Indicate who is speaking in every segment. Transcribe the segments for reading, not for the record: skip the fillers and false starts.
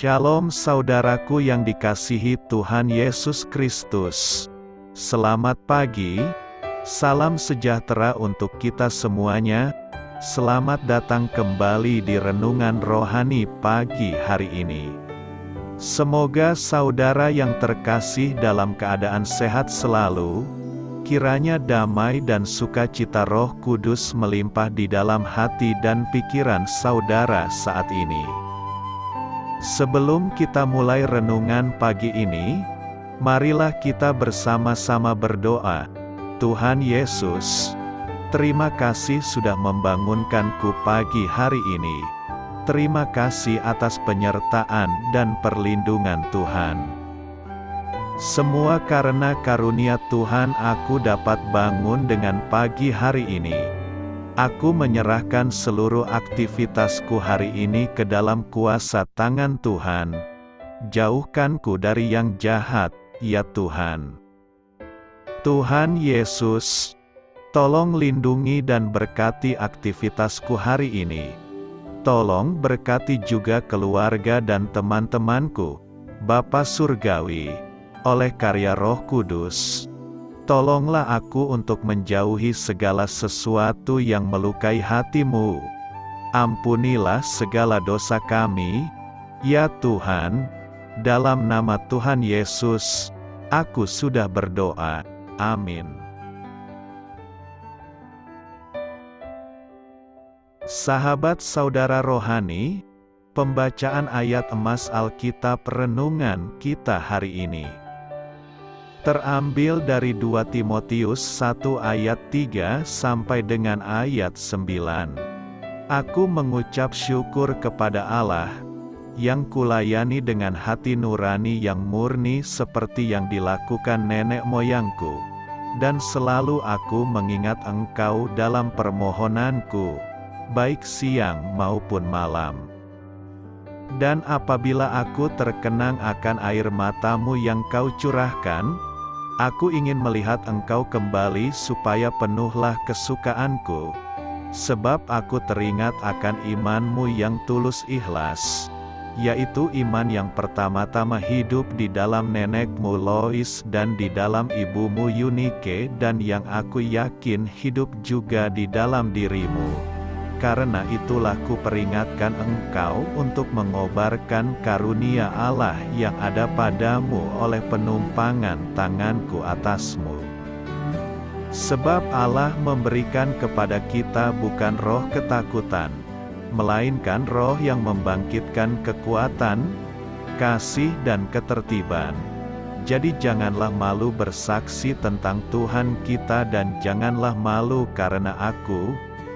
Speaker 1: Shalom saudaraku yang dikasihi Tuhan Yesus Kristus. Selamat pagi, salam sejahtera untuk kita semuanya. Selamat datang kembali di Renungan Rohani pagi hari ini. Semoga saudara yang terkasih dalam keadaan sehat selalu. Kiranya damai dan sukacita Roh Kudus melimpah di dalam hati dan pikiran saudara saat ini. Sebelum kita mulai renungan pagi ini, marilah kita bersama-sama berdoa. Tuhan Yesus, terima kasih sudah membangunkanku pagi hari ini. Terima kasih atas penyertaan dan perlindungan Tuhan. Semua karena karunia Tuhan aku dapat bangun dengan pagi hari ini. Aku menyerahkan seluruh aktivitasku hari ini ke dalam kuasa tangan Tuhan. Jauhkanku dari yang jahat, ya Tuhan. Tuhan Yesus, tolong lindungi dan berkati aktivitasku hari ini. Tolong berkati juga keluarga dan teman-temanku, Bapa Surgawi, oleh karya Roh Kudus. Tolonglah aku untuk menjauhi segala sesuatu yang melukai hati-Mu. Ampunilah segala dosa kami, ya Tuhan. Dalam nama Tuhan Yesus, aku sudah berdoa. Amin. Sahabat saudara rohani, pembacaan ayat emas Alkitab renungan kita hari ini terambil dari 2 Timotius 1 ayat 3 sampai dengan ayat 9. Aku mengucap syukur kepada Allah, yang kulayani dengan hati nurani yang murni seperti yang dilakukan nenek moyangku, dan selalu aku mengingat Engkau dalam permohonanku, baik siang maupun malam. Dan apabila aku terkenang akan air mata-Mu yang Kau curahkan, aku ingin melihat Engkau kembali supaya penuhlah kesukaanku, sebab aku teringat akan iman-Mu yang tulus ikhlas, yaitu iman yang pertama-tama hidup di dalam nenekmu Lois dan di dalam ibumu Yunike, dan yang aku yakin hidup juga di dalam dirimu. Karena itulah kuperingatkan engkau untuk mengobarkan karunia Allah yang ada padamu oleh penumpangan tanganku atasmu. Sebab Allah memberikan kepada kita bukan roh ketakutan, melainkan roh yang membangkitkan kekuatan, kasih dan ketertiban. Jadi janganlah malu bersaksi tentang Tuhan kita, dan janganlah malu karena aku,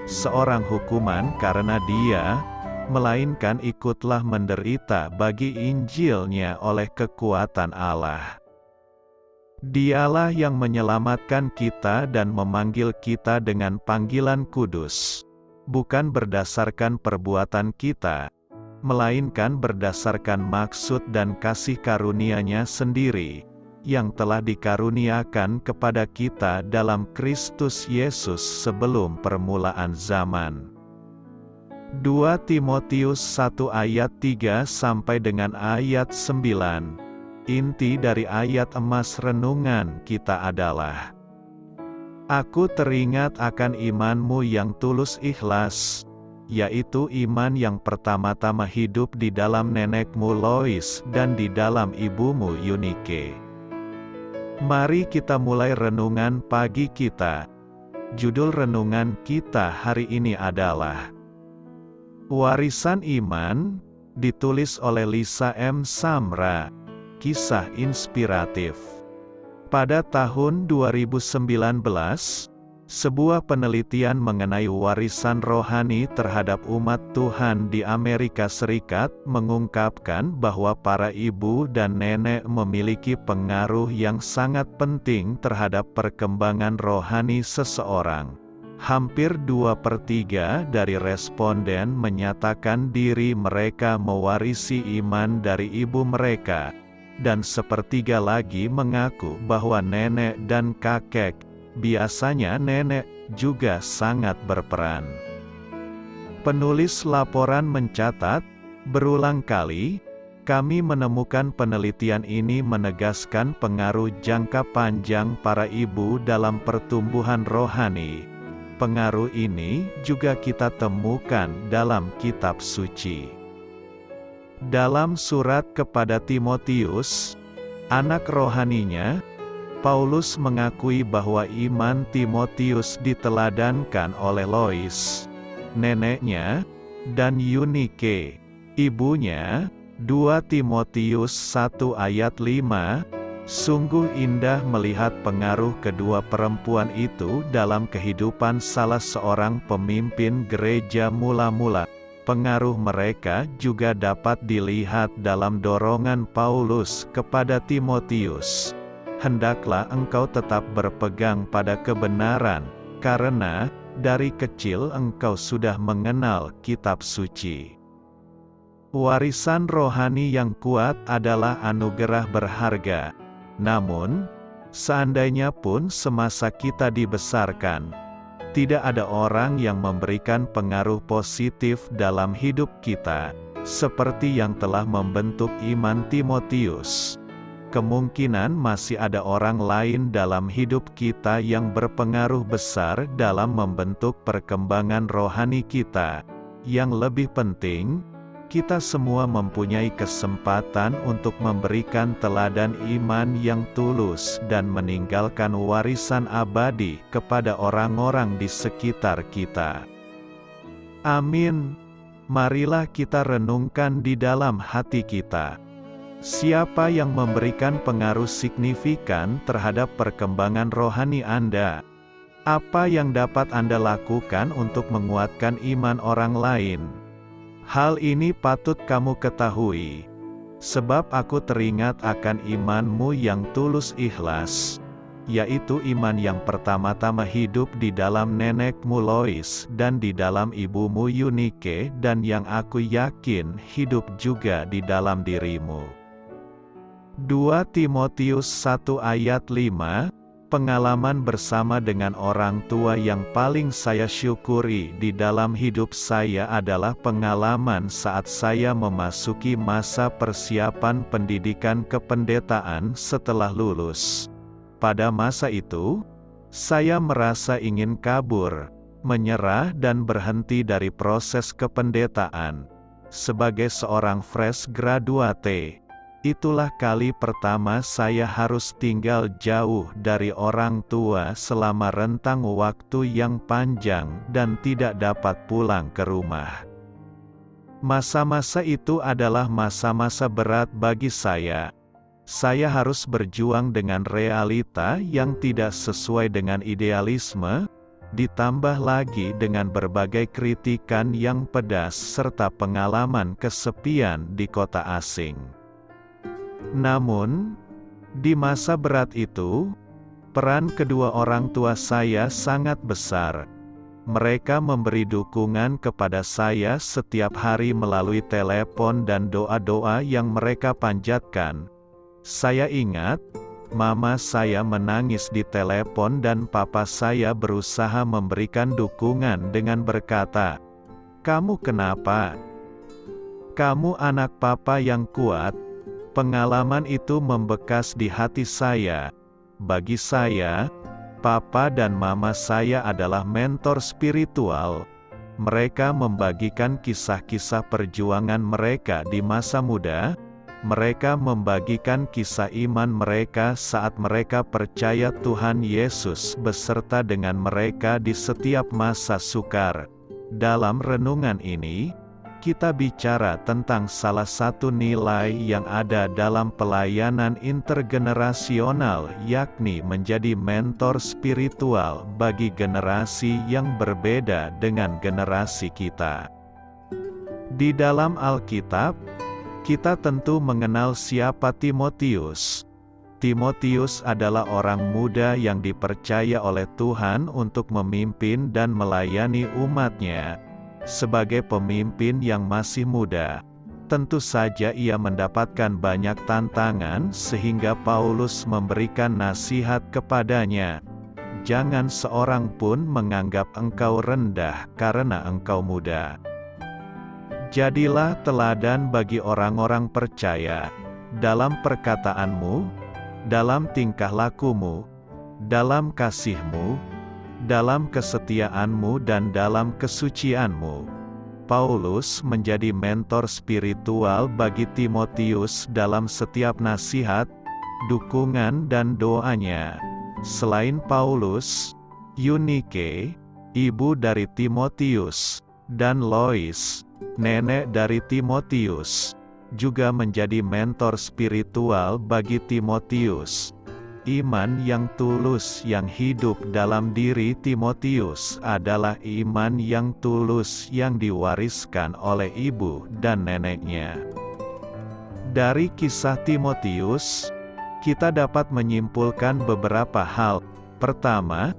Speaker 1: seorang hukuman karena Dia, melainkan ikutlah menderita bagi Injil-Nya oleh kekuatan Allah. Dialah yang menyelamatkan kita dan memanggil kita dengan panggilan kudus, bukan berdasarkan perbuatan kita, melainkan berdasarkan maksud dan kasih karunia-Nya sendiri, yang telah dikaruniakan kepada kita dalam Kristus Yesus sebelum permulaan zaman. 2 Timotius 1 ayat 3 sampai dengan ayat 9. Inti dari ayat emas renungan kita adalah: Aku teringat akan iman-Mu yang tulus ikhlas, yaitu iman yang pertama-tama hidup di dalam nenekmu Lois dan di dalam ibumu Yunike. Mari kita mulai renungan pagi kita. Judul renungan kita hari ini adalah Warisan Iman, ditulis oleh Lisa M. Samra. Kisah inspiratif. Pada tahun 2019, sebuah penelitian mengenai warisan rohani terhadap umat Tuhan di Amerika Serikat mengungkapkan bahwa para ibu dan nenek memiliki pengaruh yang sangat penting terhadap perkembangan rohani seseorang. Hampir 2/3 dari responden menyatakan diri mereka mewarisi iman dari ibu mereka, dan 1/3 lagi mengaku bahwa nenek dan kakek, biasanya nenek, juga sangat berperan. Penulis laporan mencatat, berulang kali, Kami menemukan penelitian ini menegaskan pengaruh jangka panjang para ibu dalam pertumbuhan rohani. Pengaruh ini juga kita temukan dalam kitab suci. Dalam surat kepada Timotius, anak rohaninya, Paulus mengakui bahwa iman Timotius diteladankan oleh Lois, neneknya, dan Eunike, ibunya. 2 Timotius 1 ayat 5, sungguh indah melihat pengaruh kedua perempuan itu dalam kehidupan salah seorang pemimpin gereja mula-mula. Pengaruh mereka juga dapat dilihat dalam dorongan Paulus kepada Timotius. Hendaklah engkau tetap berpegang pada kebenaran, karena dari kecil engkau sudah mengenal kitab suci. Warisan rohani yang kuat adalah anugerah berharga. Namun, seandainya pun semasa kita dibesarkan, tidak ada orang yang memberikan pengaruh positif dalam hidup kita, seperti yang telah membentuk iman Timotius. Kemungkinan masih ada orang lain dalam hidup kita yang berpengaruh besar dalam membentuk perkembangan rohani kita. Yang lebih penting, kita semua mempunyai kesempatan untuk memberikan teladan iman yang tulus dan meninggalkan warisan abadi kepada orang-orang di sekitar kita. Amin. Marilah kita renungkan di dalam hati kita. Siapa yang memberikan pengaruh signifikan terhadap perkembangan rohani Anda? Apa yang dapat Anda lakukan untuk menguatkan iman orang lain? Hal ini patut kamu ketahui, sebab aku teringat akan imanmu yang tulus ikhlas, yaitu iman yang pertama-tama hidup di dalam nenekmu Lois dan di dalam ibumu Eunike, dan yang aku yakin hidup juga di dalam dirimu. 2 Timotius 1 ayat 5, pengalaman bersama dengan orang tua yang paling saya syukuri di dalam hidup saya adalah pengalaman saat saya memasuki masa persiapan pendidikan kependetaan setelah lulus. Pada masa itu, saya merasa ingin kabur, menyerah dan berhenti dari proses kependetaan. Sebagai seorang fresh graduate, itulah kali pertama saya harus tinggal jauh dari orang tua selama rentang waktu yang panjang dan tidak dapat pulang ke rumah. Masa-masa itu adalah masa-masa berat bagi saya. Saya harus berjuang dengan realita yang tidak sesuai dengan idealisme, ditambah lagi dengan berbagai kritikan yang pedas serta pengalaman kesepian di kota asing. Namun, di masa berat itu, peran kedua orang tua saya sangat besar. Mereka memberi dukungan kepada saya setiap hari melalui telepon dan doa-doa yang mereka panjatkan. Saya ingat, mama saya menangis di telepon dan papa saya berusaha memberikan dukungan dengan berkata, "Kamu kenapa? Kamu anak papa yang kuat." Pengalaman itu membekas di hati saya. Bagi saya, papa dan mama saya adalah mentor spiritual. Mereka membagikan kisah-kisah perjuangan mereka di masa muda. Mereka membagikan kisah iman mereka saat mereka percaya Tuhan Yesus beserta dengan mereka di setiap masa sukar. Dalam renungan ini, kita bicara tentang salah satu nilai yang ada dalam pelayanan intergenerasional, yakni menjadi mentor spiritual bagi generasi yang berbeda dengan generasi kita. Di dalam Alkitab, kita tentu mengenal siapa Timotius. Timotius adalah orang muda yang dipercaya oleh Tuhan untuk memimpin dan melayani umatnya. Sebagai pemimpin yang masih muda, tentu saja ia mendapatkan banyak tantangan sehingga Paulus memberikan nasihat kepadanya. Jangan seorang pun menganggap engkau rendah karena engkau muda. Jadilah teladan bagi orang-orang percaya, dalam perkataanmu, dalam tingkah lakumu, dalam kasihmu, dalam kesetiaanmu dan dalam kesucianmu. Paulus menjadi mentor spiritual bagi Timotius dalam setiap nasihat, dukungan dan doanya. Selain Paulus, Eunike, ibu dari Timotius, dan Lois, nenek dari Timotius, juga menjadi mentor spiritual bagi Timotius. Iman yang tulus yang hidup dalam diri Timotius adalah iman yang tulus yang diwariskan oleh ibu dan neneknya. Dari kisah Timotius, kita dapat menyimpulkan beberapa hal. Pertama,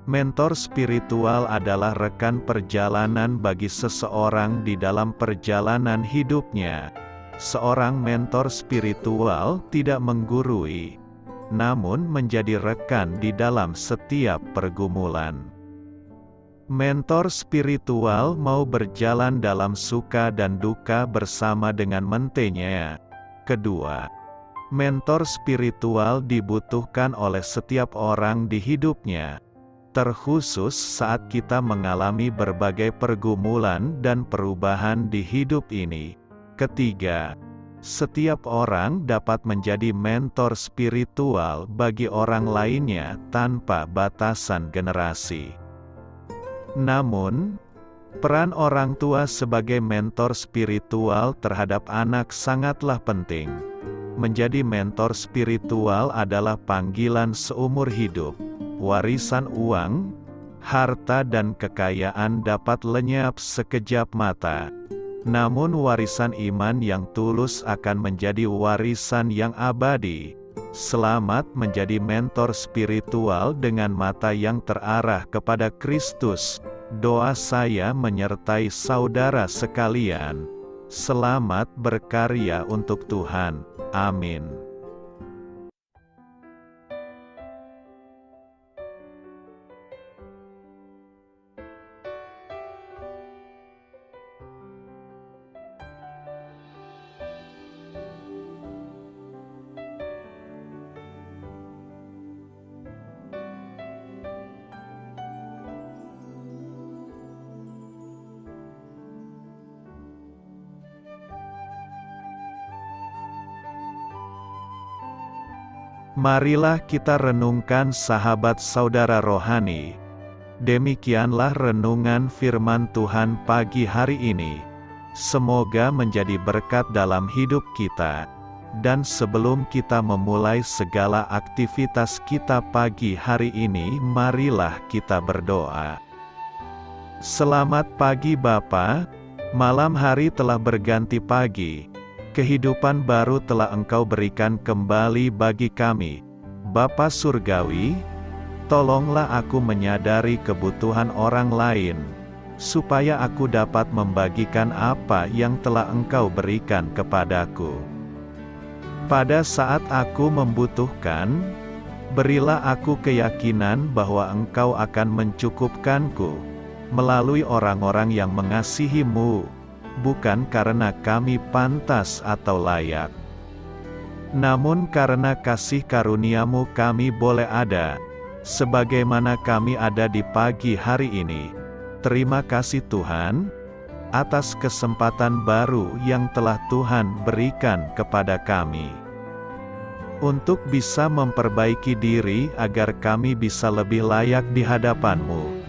Speaker 1: mentor spiritual adalah rekan perjalanan bagi seseorang di dalam perjalanan hidupnya. Seorang mentor spiritual tidak menggurui, namun menjadi rekan di dalam setiap pergumulan. Mentor spiritual mau berjalan dalam suka dan duka bersama dengan mentenya. Kedua, mentor spiritual dibutuhkan oleh setiap orang di hidupnya, terkhusus saat kita mengalami berbagai pergumulan dan perubahan di hidup ini. Ketiga, setiap orang dapat menjadi mentor spiritual bagi orang lainnya tanpa batasan generasi. Namun, peran orang tua sebagai mentor spiritual terhadap anak sangatlah penting. Menjadi mentor spiritual adalah panggilan seumur hidup. Warisan uang, harta dan kekayaan dapat lenyap sekejap mata. Namun warisan iman yang tulus akan menjadi warisan yang abadi. Selamat menjadi mentor spiritual dengan mata yang terarah kepada Kristus. Doa saya menyertai saudara sekalian. Selamat berkarya untuk Tuhan. Amin. Marilah kita renungkan sahabat saudara rohani. Demikianlah renungan firman Tuhan pagi hari ini. Semoga menjadi berkat dalam hidup kita. Dan sebelum kita memulai segala aktivitas kita pagi hari ini, marilah kita berdoa. Selamat pagi Bapa, malam hari telah berganti pagi. Kehidupan baru telah Engkau berikan kembali bagi kami. Bapa Surgawi, tolonglah aku menyadari kebutuhan orang lain, supaya aku dapat membagikan apa yang telah Engkau berikan kepadaku. Pada saat aku membutuhkan, berilah aku keyakinan bahwa Engkau akan mencukupkanku, melalui orang-orang yang mengasihi-Mu, bukan karena kami pantas atau layak, namun karena kasih karunia-Mu kami boleh ada, sebagaimana kami ada di pagi hari ini. Terima kasih Tuhan, atas kesempatan baru yang telah Tuhan berikan kepada kami, untuk bisa memperbaiki diri agar kami bisa lebih layak di hadapan-Mu.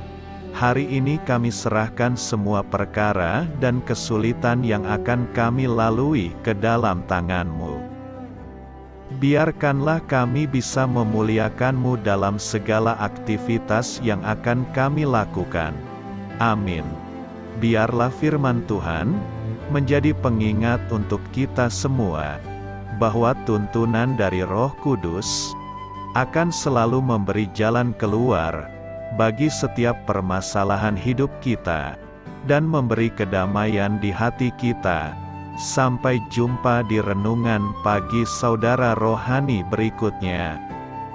Speaker 1: Hari ini kami serahkan semua perkara dan kesulitan yang akan kami lalui ke dalam tangan-Mu. Biarkanlah kami bisa memuliakan-Mu dalam segala aktivitas yang akan kami lakukan. Amin. Biarlah firman Tuhan menjadi pengingat untuk kita semua, bahwa tuntunan dari Roh Kudus akan selalu memberi jalan keluar bagi setiap permasalahan hidup kita, dan memberi kedamaian di hati kita. Sampai jumpa di renungan pagi saudara rohani berikutnya.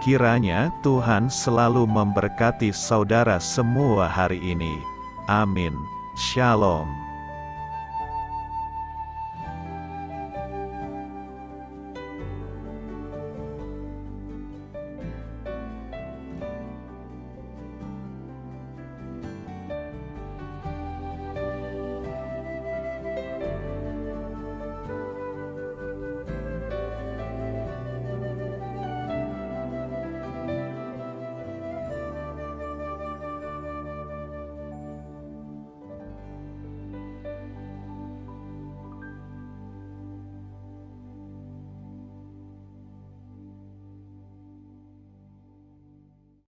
Speaker 1: Kiranya Tuhan selalu memberkati saudara semua hari ini. Amin. Shalom.